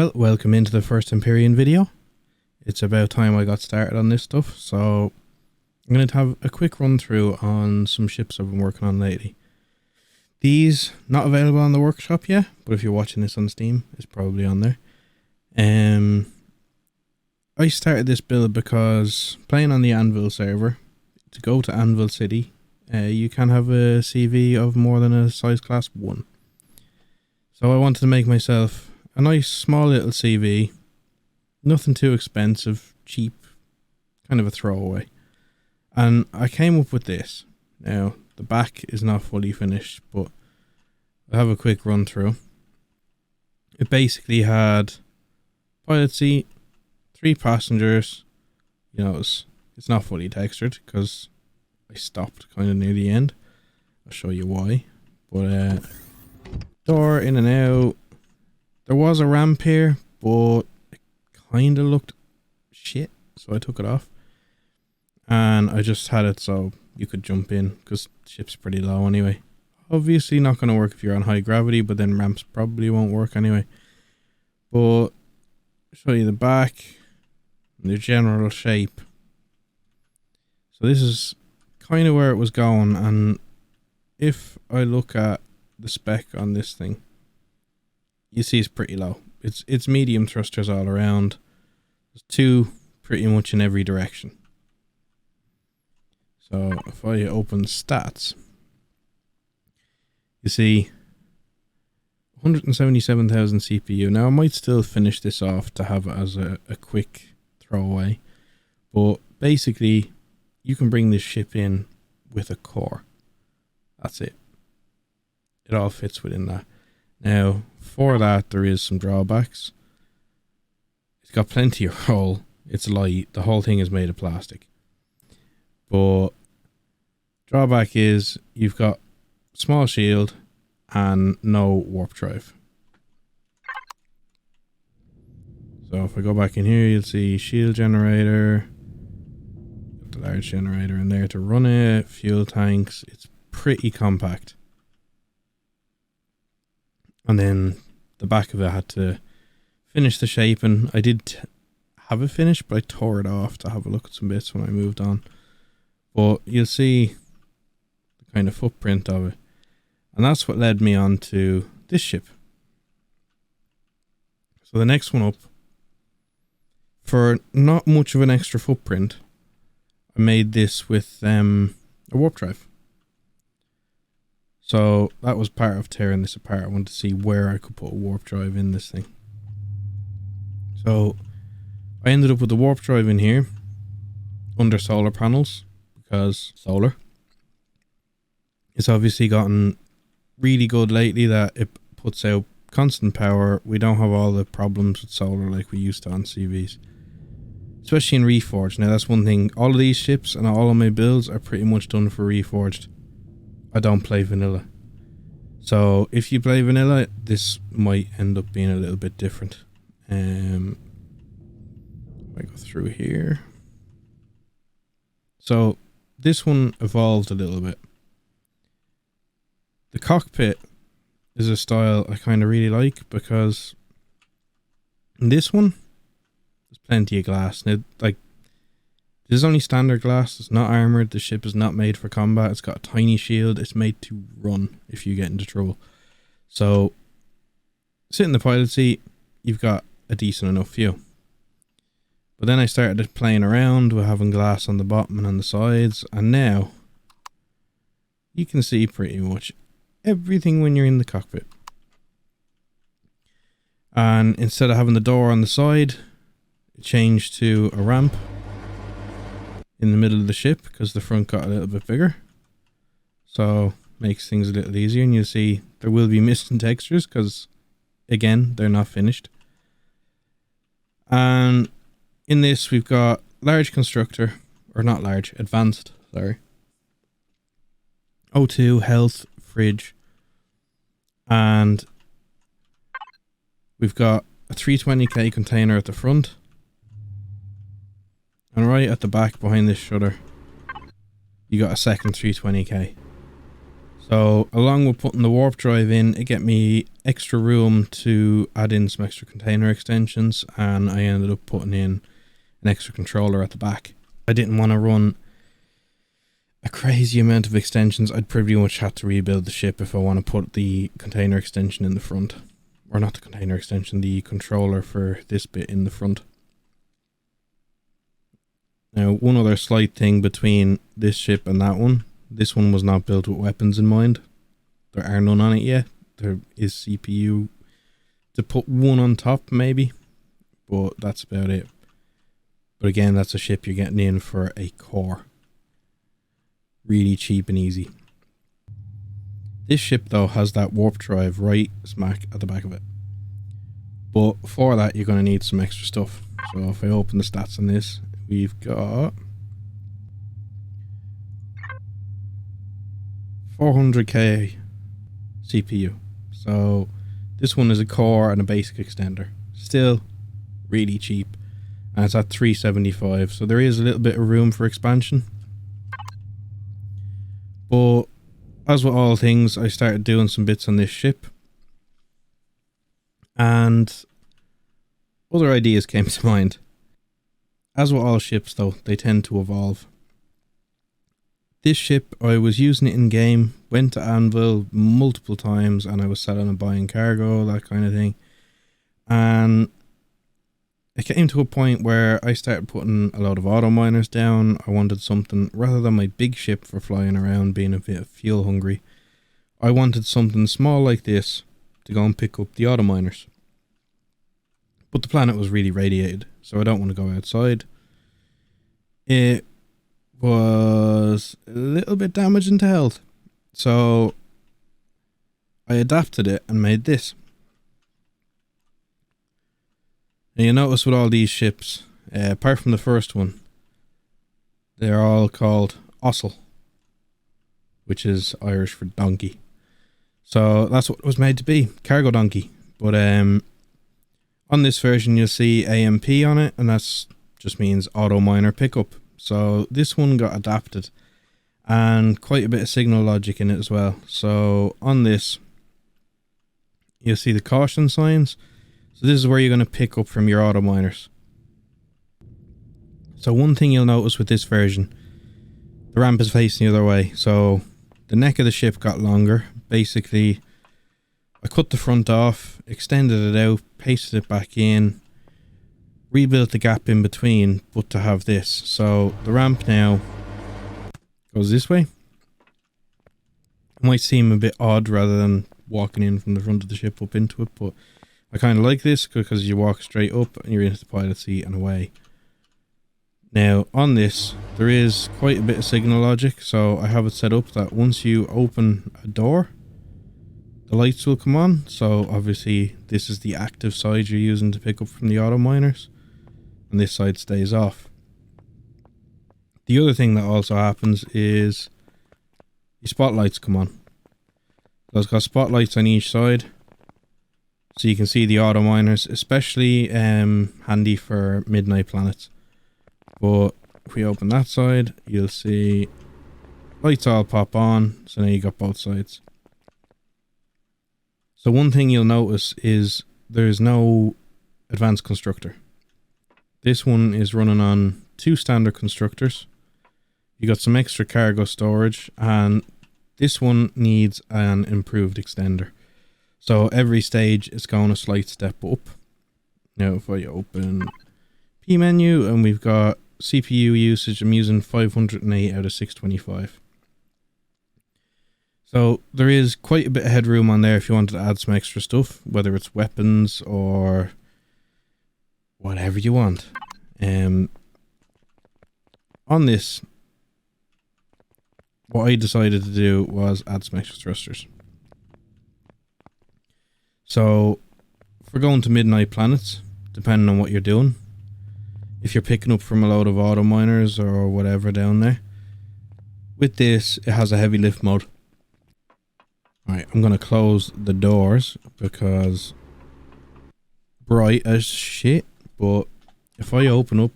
Well, welcome into the first Empyrion video. It's about time I got started on this stuff, so I'm going to have a quick run through on some ships I've been working on lately. These, not available on the workshop yet, but if you're watching this on Steam, it's probably on there. I started this build because playing on the Anvil server, to go to Anvil City, you can have a CV of more than a size class 1. So I wanted to make myself a nice small little CV, nothing too expensive, cheap, kind of a throwaway. And I came up with this. Now, the back is not fully finished, but I'll have a quick run through. It basically had pilot seat, 3 passengers. You know, it's not fully textured because I stopped kind of near the end. I'll show you why. But door in and out. There was a ramp here, but it kind of looked shit, so I took it off. And I just had it so you could jump in, because the ship's pretty low anyway. Obviously not going to work if you're on high gravity, but then ramps probably won't work anyway. But I'll show you the back and the general shape. So this is kind of where it was going, and if I look at the spec on this thing, you see it's pretty low. It's medium thrusters all around. There's 2 pretty much in every direction. So if I open stats, you see 177,000 CPU. Now I might still finish this off to have it as a quick throwaway, but basically you can bring this ship in with a core. That's it. It all fits within that. Now, for that, there is some drawbacks. It's got plenty of roll. It's light. The whole thing is made of plastic. But drawback is you've got small shield and no warp drive. So if I go back in here, you'll see shield generator. Got the large generator in there to run it. Fuel tanks. It's pretty compact. And then the back of it had to finish the shape, and I did have it finished, but I tore it off to have a look at some bits when I moved on. But you'll see the kind of footprint of it, and that's what led me on to this ship. So the next one up, for not much of an extra footprint, I made this with a warp drive. So that was part of tearing this apart. I wanted to see where I could put a warp drive in this thing. So I ended up with the warp drive in here under solar panels, because solar. It's obviously gotten really good lately that it puts out constant power. We don't have all the problems with solar like we used to on CVs, especially in Reforged. Now that's one thing. All of these ships and all of my builds are pretty much done for Reforged. I don't play vanilla. So if you play vanilla, this might end up being a little bit different. I go through here. So this one evolved a little bit. The cockpit is a style I kind of really like, because in this one, there's plenty of glass. Now, like, this is only standard glass. It's not armored. The ship is not made for combat. It's got a tiny shield. It's made to run if you get into trouble. So, sit in the pilot seat, you've got a decent enough view. But then I started playing around with having glass on the bottom and on the sides, and now you can see pretty much everything when you're in the cockpit. And instead of having the door on the side, it changed to a ramp in the middle of the ship, because the front got a little bit bigger, so makes things a little easier. And you'll see there will be missing textures because, again, they're not finished. And in this we've got large constructor, or not large, advanced, sorry, O2, health, fridge, and we've got a 320k container at the front. And right at the back behind this shutter, you got a second 320k. So along with putting the warp drive in, it get me extra room to add in some extra container extensions, and I ended up putting in an extra controller at the back. I didn't want to run a crazy amount of extensions. I'd pretty much have to rebuild the ship if I want to put the container extension in the front. Or not the container extension, the controller for this bit in the front. Now, one other slight thing between this ship and that one. This one was not built with weapons in mind. There are none on it yet. There is CPU to put one on top maybe. But that's about it. But again, that's a ship you're getting in for a core. Really cheap and easy. This ship though has that warp drive right smack at the back of it. But for that you're going to need some extra stuff. So if I open the stats on this, we've got 400k CPU. So this one is a core and a basic extender. Still really cheap. And it's at 375. So there is a little bit of room for expansion. But as with all things, I started doing some bits on this ship. And other ideas came to mind. As with all ships though, they tend to evolve. This ship, I was using it in game, went to Anvil multiple times, and I was selling and buying cargo, that kind of thing. And it came to a point where I started putting a lot of auto miners down. I wanted something, rather than my big ship for flying around being a bit fuel hungry, I wanted something small like this to go and pick up the auto miners. But the planet was really radiated, so I don't want to go outside. It was a little bit damaging to health, so I adapted it and made this. And you notice with all these ships, apart from the first one, they're all called ASAL, which is Irish for donkey. So that's what it was made to be, cargo donkey. But on this version you'll see AMP on it, and that's just means auto miner pickup. So this one got adapted, and quite a bit of signal logic in it as well. So on this, you'll see the caution signs. So this is where you're going to pick up from your auto miners. So one thing you'll notice with this version, the ramp is facing the other way. So the neck of the ship got longer. Basically, I cut the front off, extended it out, pasted it back in, rebuilt the gap in between, but to have this. So the ramp now goes this way. It might seem a bit odd rather than walking in from the front of the ship up into it, but I kind of like this because you walk straight up and you're into the pilot seat and away. Now on this, there is quite a bit of signal logic, so I have it set up that once you open a door, the lights will come on. So obviously this is the active side you're using to pick up from the auto miners, and this side stays off. The other thing that also happens is the spotlights come on. So it's got spotlights on each side, so you can see the auto miners, especially handy for midnight planets. But if we open that side, you'll see lights all pop on, so now you got both sides. So one thing you'll notice is there's no advanced constructor. This one is running on 2 standard constructors. You got some extra cargo storage, and this one needs an improved extender. So every stage is going a slight step up. Now if I open P menu, and we've got CPU usage, I'm using 508 out of 625. So there is quite a bit of headroom on there if you wanted to add some extra stuff, whether it's weapons or whatever you want. On this, what I decided to do was add some extra thrusters. So if we're going to midnight planets, depending on what you're doing, if you're picking up from a load of auto miners or whatever down there, with this it has a heavy lift mode. Alright, I'm going to close the doors because bright as shit, but if I open up,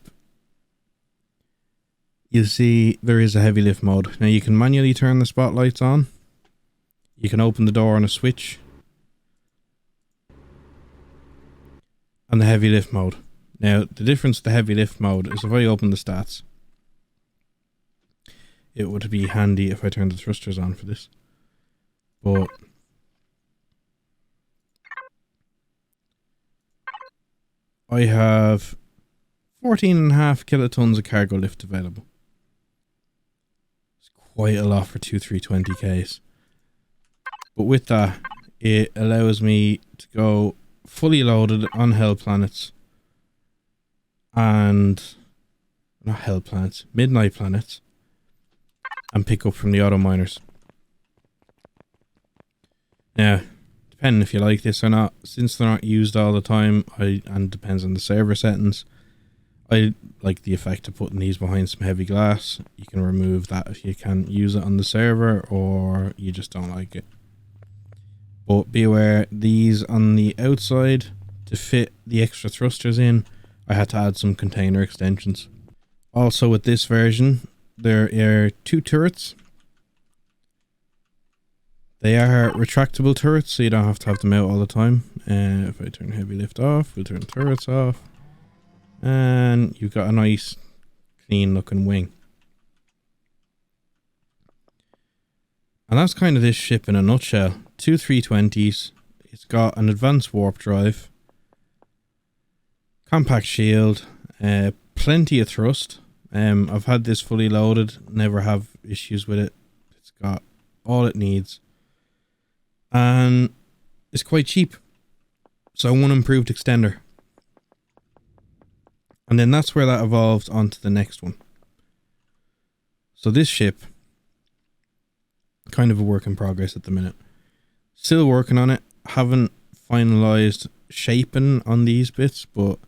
you'll see there is a heavy lift mode. Now you can manually turn the spotlights on, You can open the door on a switch. And the heavy lift mode. Now, the difference with the heavy lift mode is if I open the stats, it would be handy if I turned the thrusters on for this. But I have 14.5 kilotons of cargo lift available. It's quite a lot for two 320Ks. But with that, it allows me to go fully loaded on hell planets and not hell planets, midnight planets, and pick up from the auto miners. Now, depending if you like this or not, since they're not used all the time, and depends on the server settings, I like the effect of putting these behind some heavy glass. You can remove that if you can use it on the server, or you just don't like it. But be aware, these on the outside, to fit the extra thrusters in, I had to add some container extensions. Also with this version, there are 2 turrets. They are retractable turrets, so you don't have to have them out all the time. If I turn heavy lift off, we'll turn turrets off. And you've got a nice, clean looking wing. And that's kind of this ship in a nutshell. 2 320s. It's got an advanced warp drive. Compact shield. Plenty of thrust. I've had this fully loaded. Never have issues with it. It's got all it needs. And it's quite cheap. So one improved extender. And then that's where that evolved onto the next one. So this ship, kind of a work in progress at the minute. Still working on it. Haven't finalized shaping on these bits, but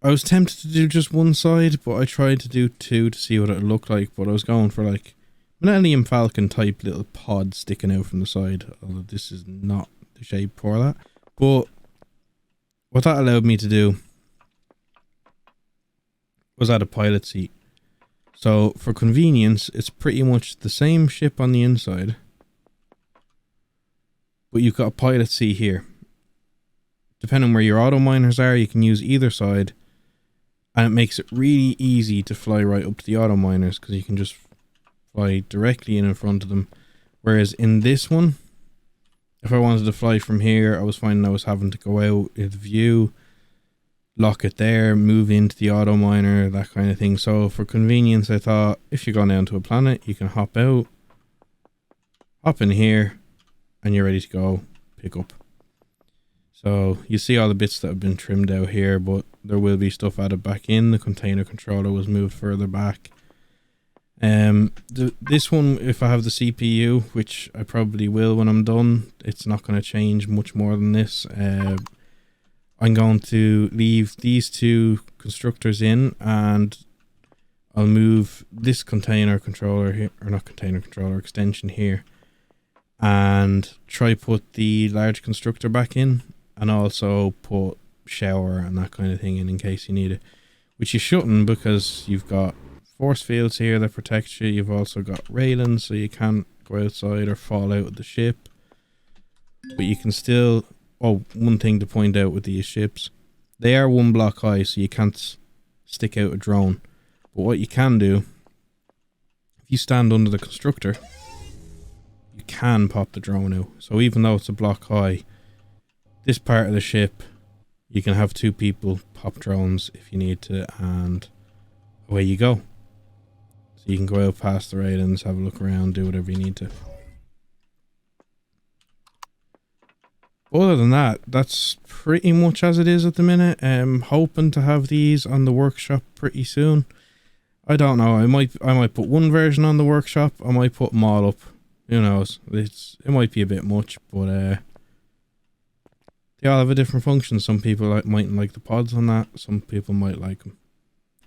I was tempted to do just one side, but I tried to do 2 to see what it would look like. But I was going for like Millennium Falcon type little pod sticking out from the side, although this is not the shape for that. But what that allowed me to do was add a pilot seat. So for convenience, it's pretty much the same ship on the inside, but you've got a pilot seat here. Depending where your auto miners are, you can use either side, and it makes it really easy to fly right up to the auto miners because you can just fly directly in front of them. Whereas in this one, if I wanted to fly from here, I was finding I was having to go out into view, lock it there, move into the auto miner, that kind of thing. So for convenience, I thought if you're going down to a planet, you can hop out, hop in here, and you're ready to go pick up. So you see all the bits that have been trimmed out here, but there will be stuff added back in. The container controller was moved further back. This one, if I have the CPU, which I probably will when I'm done, it's not going to change much more than this. I'm going to leave these 2 constructors in, and I'll move this container controller here, or not container controller, extension here, and try put the large constructor back in, and also put shower and that kind of thing in case you need it, which you shouldn't because you've got force fields here that protect you. You've also got railings so you can't go outside or fall out of the ship, but you can still... Oh, one thing to point out with these ships, they are 1 block high, so you can't stick out a drone. But what you can do, if you stand under the constructor, you can pop the drone out. So even though it's a block high, this part of the ship, you can have 2 people pop drones if you need to, and away you go. So you can go out past the railings, have a look around, do whatever you need to. Other than that, that's pretty much as it is at the minute. Hoping to have these on the workshop pretty soon. I don't know. I might put one version on the workshop. I might put them all up. Who knows? It might be a bit much, but they all have a different function. Some people mightn't like the pods on that. Some people might like them.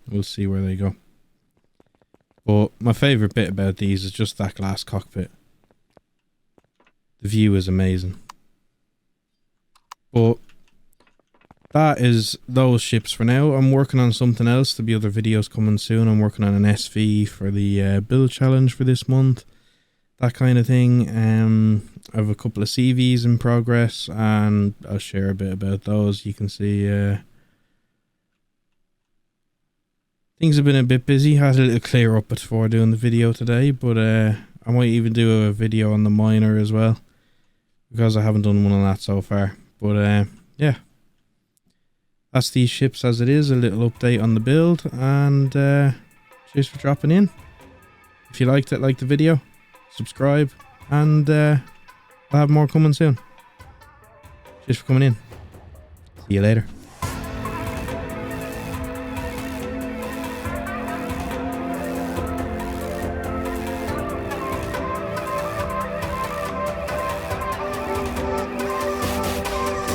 We'll see where they go. But my favourite bit about these is just that glass cockpit. The view is amazing. But that is those ships for now. I'm working on something else. There'll be other videos coming soon. I'm working on an SV for the build challenge for this month. that kind of thing. I have a couple of CVs in progress, and I'll share a bit about those. You can see things have been a bit busy. Had a little clear up before doing the video today, but I might even do a video on the miner as well, because I haven't done one on that so far. But yeah, that's these ships as it is. A little update on the build, and cheers for dropping in. If you liked it, like the video, subscribe, and I'll have more coming soon. Cheers for coming in. See you later.